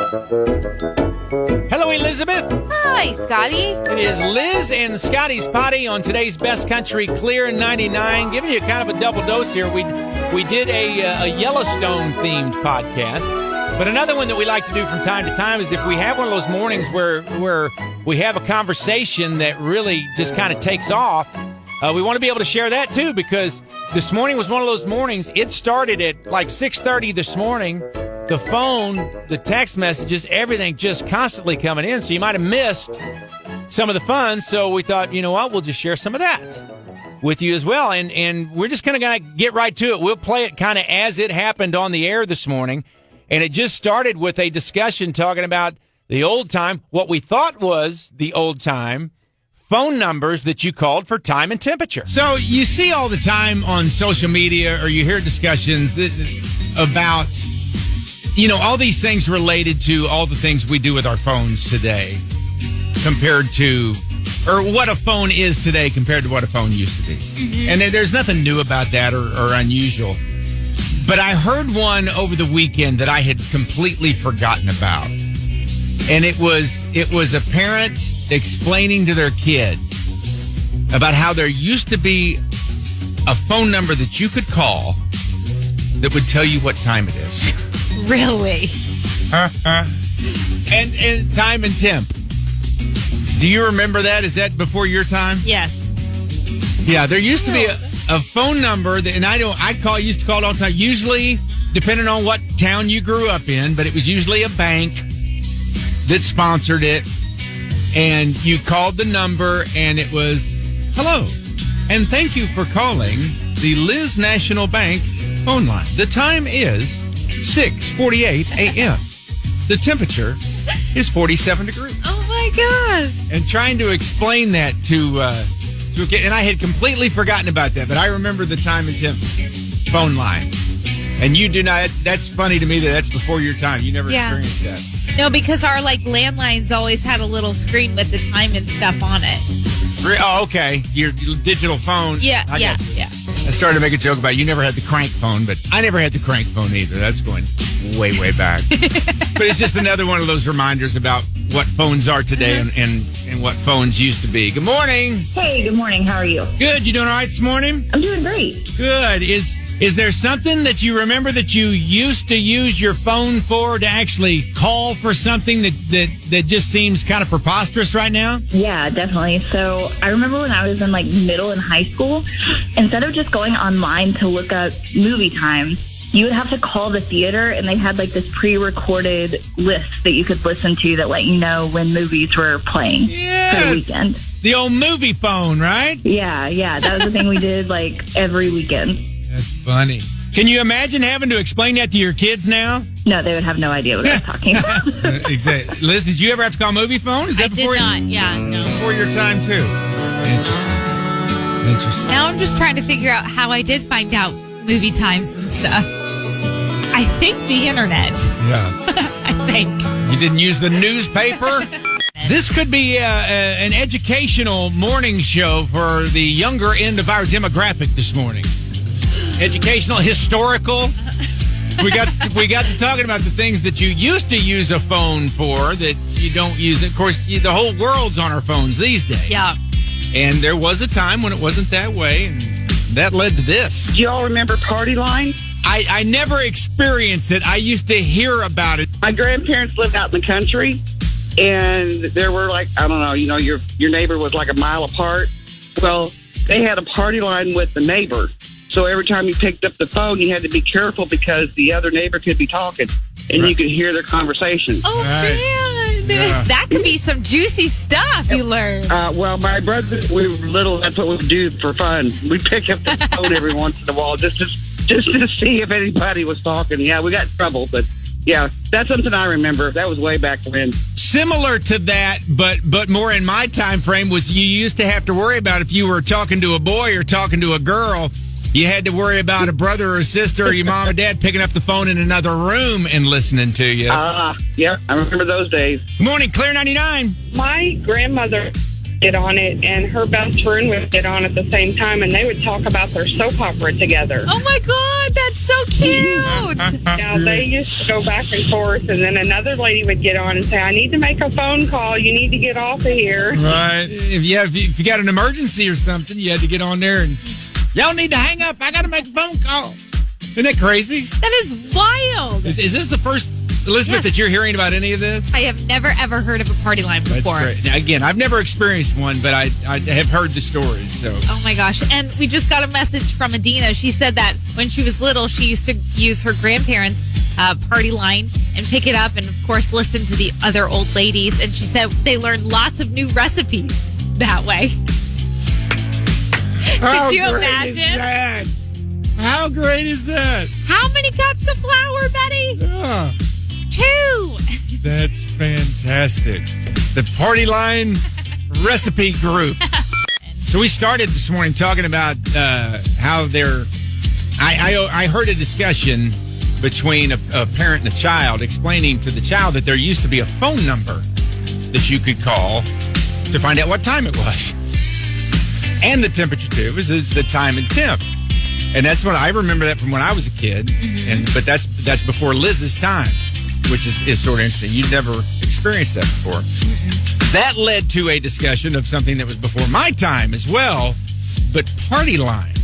Hello, Elizabeth. Hi, Scotty. It is Liz and Scotty's Poddy on today's Best Country Clear 99, giving you kind of a double dose here. We did a Yellowstone-themed podcast, but another one that we like to do from time to time is if we have one of those mornings where we have a conversation that really just kind of takes off, we want to be able to share that too, because this morning was one of those mornings. It started at like 6:30 this morning. The phone, the text messages, everything just constantly coming in. So you might have missed some of the fun. So we thought, you know what, we'll just share some of that with you as well. And we're just going to get right to it. We'll play it kind of as it happened on the air this morning. And it just started with a discussion talking about the old time, what we thought was the old time phone numbers that you called for time and temperature. So you see all the time on social media, or you hear discussions about, you know, all these things related to all the things we do with our phones today compared to, or what a phone is today compared to what a phone used to be. Mm-hmm. And there's nothing new about that or unusual. But I heard one over the weekend that I had completely forgotten about. And it was a parent explaining to their kid about how there used to be a phone number that you could call that would tell you what time it is. Really? And time and temp. Do you remember that? Is that before your time? Yes. Yeah, there used to be a phone number that, and I used to call it all the time. Usually, depending on what town you grew up in, but it was usually a bank that sponsored it, and you called the number, and it was, hello, and thank you for calling the Liz National Bank phone line. The time is 6:48 a.m. The temperature is 47 degrees. Oh, my God. And trying to explain that to a kid, and I had completely forgotten about that, but I remember the time and temp phone line. And you do not, that's funny to me that's before your time. You never experienced that. No, because our landlines always had a little screen with the time and stuff on it. Oh, okay. Your digital phone. Yeah. I started to make a joke about you never had the crank phone, but I never had the crank phone either. That's going way, way back. But it's just another one of those reminders about what phones are today and what phones used to be. Good morning. Hey, good morning. How are you? Good. You doing all right this morning? I'm doing great. Good. Is there something that you remember that you used to use your phone for to actually call for something that just seems kind of preposterous right now? Yeah, definitely. So I remember when I was in middle and high school, instead of just going online to look up movie times, you would have to call the theater, and they had this pre-recorded list that you could listen to that let you know when movies were playing for the weekend. The old movie phone, right? Yeah. That was the thing we did every weekend. That's funny. Can you imagine having to explain that to your kids now? No, they would have no idea what I was talking about. Exactly. Liz, did you ever have to call movie phone? Is that I did not. Yeah, no. Before your time, too. Interesting. Now I'm just trying to figure out how I did find out movie times and stuff. I think the internet. Yeah. I think. You didn't use the newspaper? This could be an educational morning show for the younger end of our demographic this morning. Educational, historical. We got to talking about the things that you used to use a phone for that you don't use. Of course, the whole world's on our phones these days. Yeah. And there was a time when it wasn't that way, and that led to this. Do y'all remember Party Line? I never experienced it. I used to hear about it. My grandparents lived out in the country, and there were your neighbor was a mile apart. Well, they had a party line with the neighbor. So every time you picked up the phone, you had to be careful because the other neighbor could be talking, and you could hear their conversation. Oh, man. Yeah. That could be some juicy stuff you learned. Well, my brother, we were little, that's what we would do for fun. We'd pick up the phone every once in a while just to see if anybody was talking. Yeah, we got in trouble, but yeah, that's something I remember. That was way back when. Similar to that, but more in my time frame, was you used to have to worry about if you were talking to a boy or talking to a girl. You had to worry about a brother or a sister or your mom or dad picking up the phone in another room and listening to you. Yeah, I remember those days. Good morning, Clear 99. My grandmother get on it, and her best friend would get on at the same time, and they would talk about their soap opera together. Oh my God, that's so cute. Now, they used to go back and forth, and then another lady would get on and say, I need to make a phone call. You need to get off of here. Right. If you got an emergency or something, you had to get on there and, y'all need to hang up. I got to make a phone call. Isn't that crazy? That is wild. Is this the first, Elizabeth, that you're hearing about any of this? I have never, ever heard of a party line before. That's great. Now, again, I've never experienced one, but I have heard the stories. So. Oh, my gosh. And we just got a message from Adina. She said that when she was little, she used to use her grandparents' party line and pick it up and, of course, listen to the other old ladies. And she said they learned lots of new recipes that way. Could you imagine? How great is that? How many cups of flour, Betty? Yeah. 2. That's fantastic. The Party Line Recipe Group. So we started this morning talking about how they're... I heard a discussion between a parent and a child explaining to the child that there used to be a phone number that you could call to find out what time it was. And the temperature, too, was the time and temp. And that's what I remember that from when I was a kid. Mm-hmm. But that's before Liz's time, which is sort of interesting. You'd never experienced that before. Mm-hmm. That led to a discussion of something that was before my time as well, but party lines.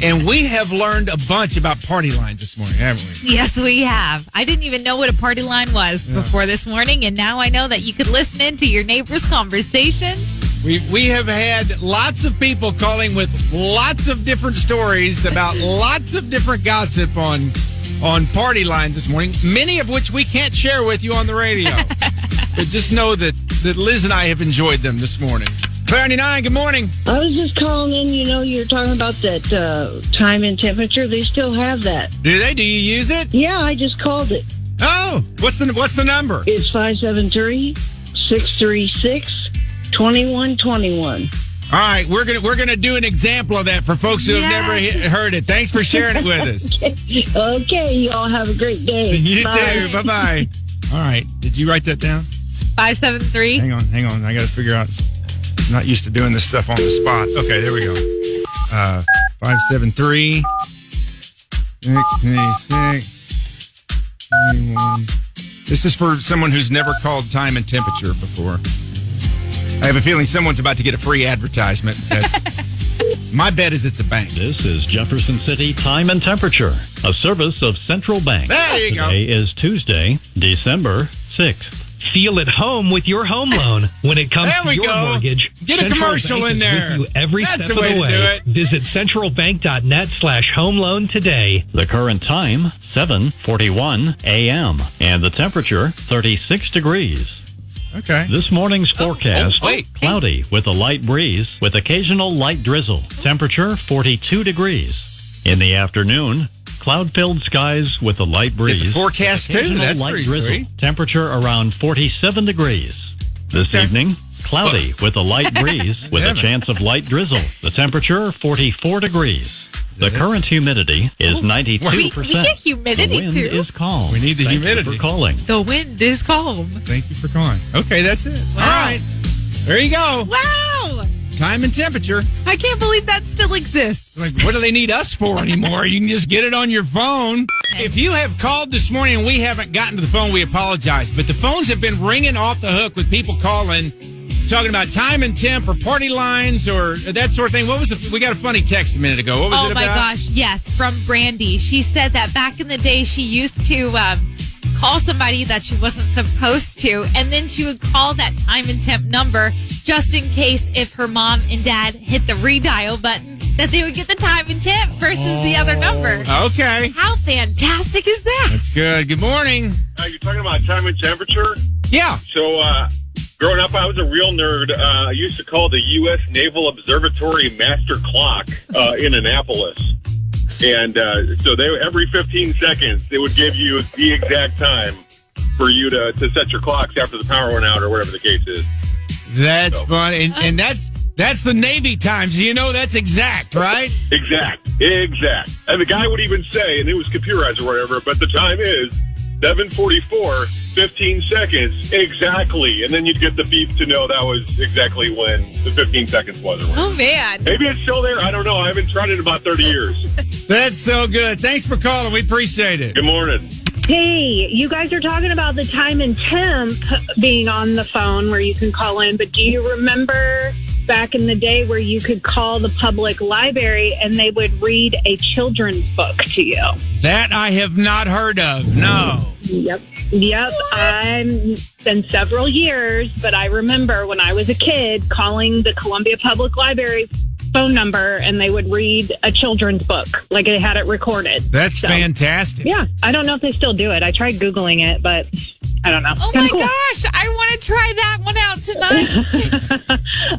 And we have learned a bunch about party lines this morning, haven't we? Yes, we have. I didn't even know what a party line was before this morning, and now I know that you could listen in to your neighbors' conversations. We have had lots of people calling with lots of different stories about lots of different gossip on party lines this morning, many of which we can't share with you on the radio. But just know that Liz and I have enjoyed them this morning. Clear 99, good morning. I was just calling in, you're talking about that time and temperature. They still have that. Do they? Do you use it? Yeah, I just called it. Oh, what's the number? It's 573-636-2121. All right, we're gonna do an example of that for folks who have never heard it. Thanks for sharing it with us. Okay, you all have a great day. You Bye. too. Bye-bye. All right, did you write that down? 573. Hang on. I got to figure out. I'm not used to doing this stuff on the spot. Okay, there we go. 573 636 21. This is for someone who's never called time and temperature before. I have a feeling someone's about to get a free advertisement. My bet is it's a bank. This is Jefferson City Time and Temperature, a service of Central Bank. There you go. Today is Tuesday, December 6th. Feel at home with your home loan when it comes to your mortgage. Get a commercial in there. With you every That's step the way of the to do way. it. Visit centralbank.net/home loan today. The current time, 7:41 a.m. And the temperature, 36 degrees. Okay. This morning's forecast, wait. cloudy with a light breeze with occasional light drizzle. Temperature 42 degrees. In the afternoon, cloud-filled skies with a light breeze. Get the forecast too. Occasional That's light pretty drizzle. sweet. Temperature around 47 degrees. This evening, cloudy with a light breeze with a chance of light drizzle. The temperature 44 degrees. The current humidity is 92%. We get humidity, the wind too. is calm. We need the Thank humidity. you for calling. The wind is calm. Thank you for calling. Okay, that's it. Wow. All right. There you go. Wow. Time and temperature. I can't believe that still exists. Like, what do they need us for anymore? You can just get it on your phone. If you have called this morning and we haven't gotten to the phone, we apologize. But the phones have been ringing off the hook with people calling, talking about time and temp or party lines or that sort of thing. What was we got a funny text a minute ago. What was it about? Oh my gosh, yes, from Brandy. She said that back in the day she used to call somebody that she wasn't supposed to, and then she would call that time and temp number just in case if her mom and dad hit the redial button that they would get the time and temp versus the other number. Okay. How fantastic is that? That's good. Good morning. You're talking about time and temperature? Yeah. So, growing up, I was a real nerd. I used to call the U.S. Naval Observatory Master Clock in Annapolis. And so every 15 seconds, they would give you the exact time for you to set your clocks after the power went out or whatever the case is. That's fun. And that's the Navy time. So you know that's exact, right? Exact. And the guy would even say, and it was computerized or whatever, but the time is 7:44, 15 seconds, exactly. And then you'd get the beep to know that was exactly when the 15 seconds was. Or Oh, man. maybe it's still there. I don't know. I haven't tried it in about 30 years. That's so good. Thanks for calling. We appreciate it. Good morning. Hey, you guys are talking about the time and temp being on the phone where you can call in, but do you remember back in the day where you could call the public library and they would read a children's book to you? That I have not heard of. No. Yep. It's been several years, but I remember when I was a kid calling the Columbia Public Library phone number and they would read a children's book, like they had it recorded. That's fantastic. Yeah, I don't know if they still do it. I tried Googling it, but I don't know. Oh, my gosh. I want to try that one out tonight.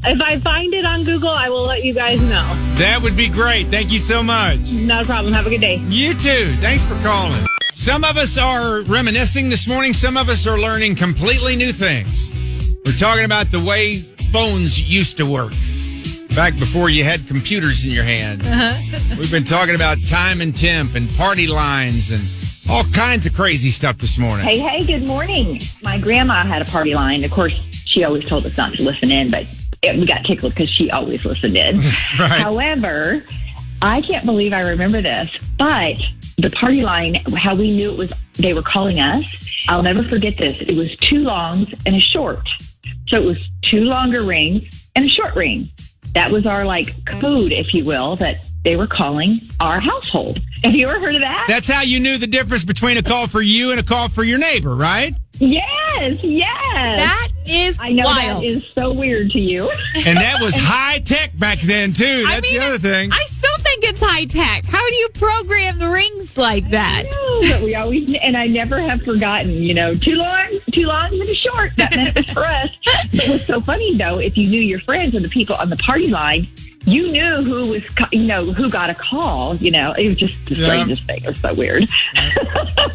If I find it on Google, I will let you guys know. That would be great. Thank you so much. Not a problem. Have a good day. You too. Thanks for calling. Some of us are reminiscing this morning. Some of us are learning completely new things. We're talking about the way phones used to work back before you had computers in your hand. We've been talking about time and temp and party lines and all kinds of crazy stuff this morning. Hey, good morning. My grandma had a party line. Of course, she always told us not to listen in, but we got tickled because she always listened in. Right. However, I can't believe I remember this, but the party line, how we knew they were calling us, I'll never forget this. It was 2 longs and a short. So it was 2 longer rings and a short ring. That was our code, if you will, that they were calling our household. Have you ever heard of that? That's how you knew the difference between a call for you and a call for your neighbor, right? Yes. That is I know wild. that is so weird to you. And that was high tech back then, too. That's the other thing. I still think it's high tech. How do you program the rings like that? But we always, and I never have forgotten, 2 longs and a short. That meant it for us. But what's so funny, though, if you knew your friends or the people on the party line, you knew who was, who got a call. It was just the strangest thing. It was so weird.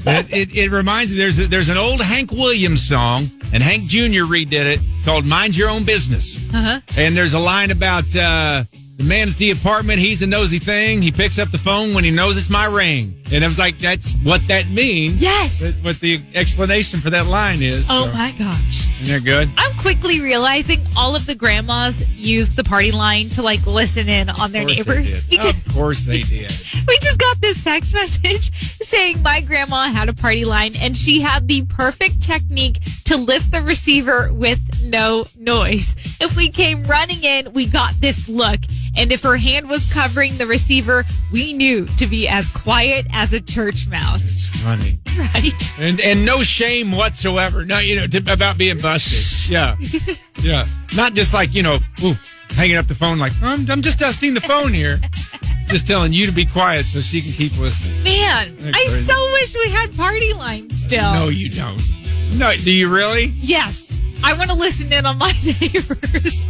It reminds me, there's an old Hank Williams song, and Hank Jr. redid it, called Mind Your Own Business. And there's a line about the man at the apartment, he's a nosy thing. He picks up the phone when he knows it's my ring. And I was like, that's what that means. Yes. That's what the explanation for that line is. Oh, my gosh. Isn't that good? I'm quickly realizing all of the grandmas use the party line to listen in on their neighbors. Of course they did. We just got this text message saying my grandma had a party line and she had the perfect technique to lift the receiver with no noise. If we came running in, we got this look. And if her hand was covering the receiver, we knew to be as quiet as a church mouse. It's funny. Right. And no shame whatsoever. No, about being busted. Yeah. Yeah. Not just hanging up the phone I'm just dusting the phone here. Just telling you to be quiet so she can keep listening. Man, I so wish we had party lines still. No, you don't. No, do you really? Yes. I want to listen in on my neighbors.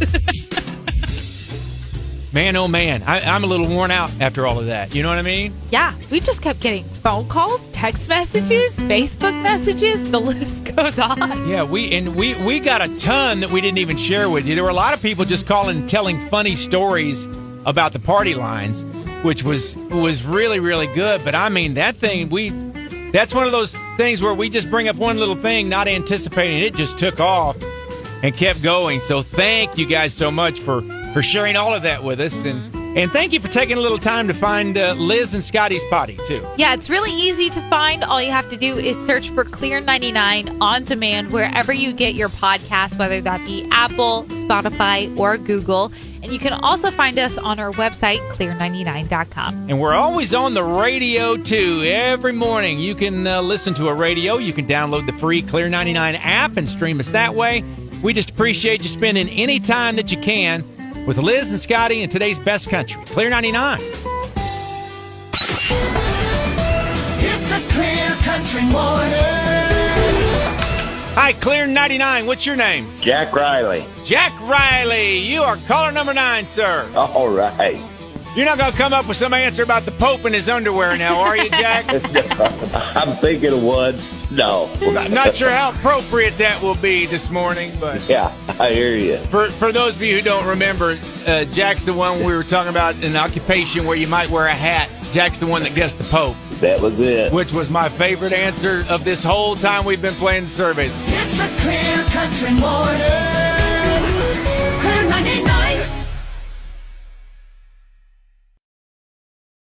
Man, oh man, I'm a little worn out after all of that. You know what I mean? Yeah, we just kept getting phone calls, text messages, Facebook messages. The list goes on. Yeah, we got a ton that we didn't even share with you. There were a lot of people just calling and telling funny stories about the party lines, which was really, really good. But I mean, that's one of those things where we just bring up one little thing, not anticipating it, just took off and kept going. So thank you guys so much for sharing all of that with us. And thank you for taking a little time to find Liz and Scotty's Poddy, too. Yeah, it's really easy to find. All you have to do is search for Clear 99 on demand wherever you get your podcast, whether that be Apple, Spotify, or Google. And you can also find us on our website, clear99.com. And we're always on the radio, too. Every morning you can listen to a radio. You can download the free Clear 99 app and stream us that way. We just appreciate you spending any time that you can with Liz and Scotty in today's best country, Clear 99. It's a Clear Country morning. Hi, Clear 99. What's your name? Jack Riley. Jack Riley. You are caller number 9, sir. All right. You're not going to come up with some answer about the Pope and his underwear now, are you, Jack? I'm thinking of one. No. Not sure how appropriate that will be this morning, but yeah, I hear you. For those of you who don't remember, Jack's the one we were talking about, an occupation where you might wear a hat Jack's the one that guessed the Pope. That was it. Which was my favorite answer of this whole time we've been playing the surveys. It's a clear country morning. Clear 99.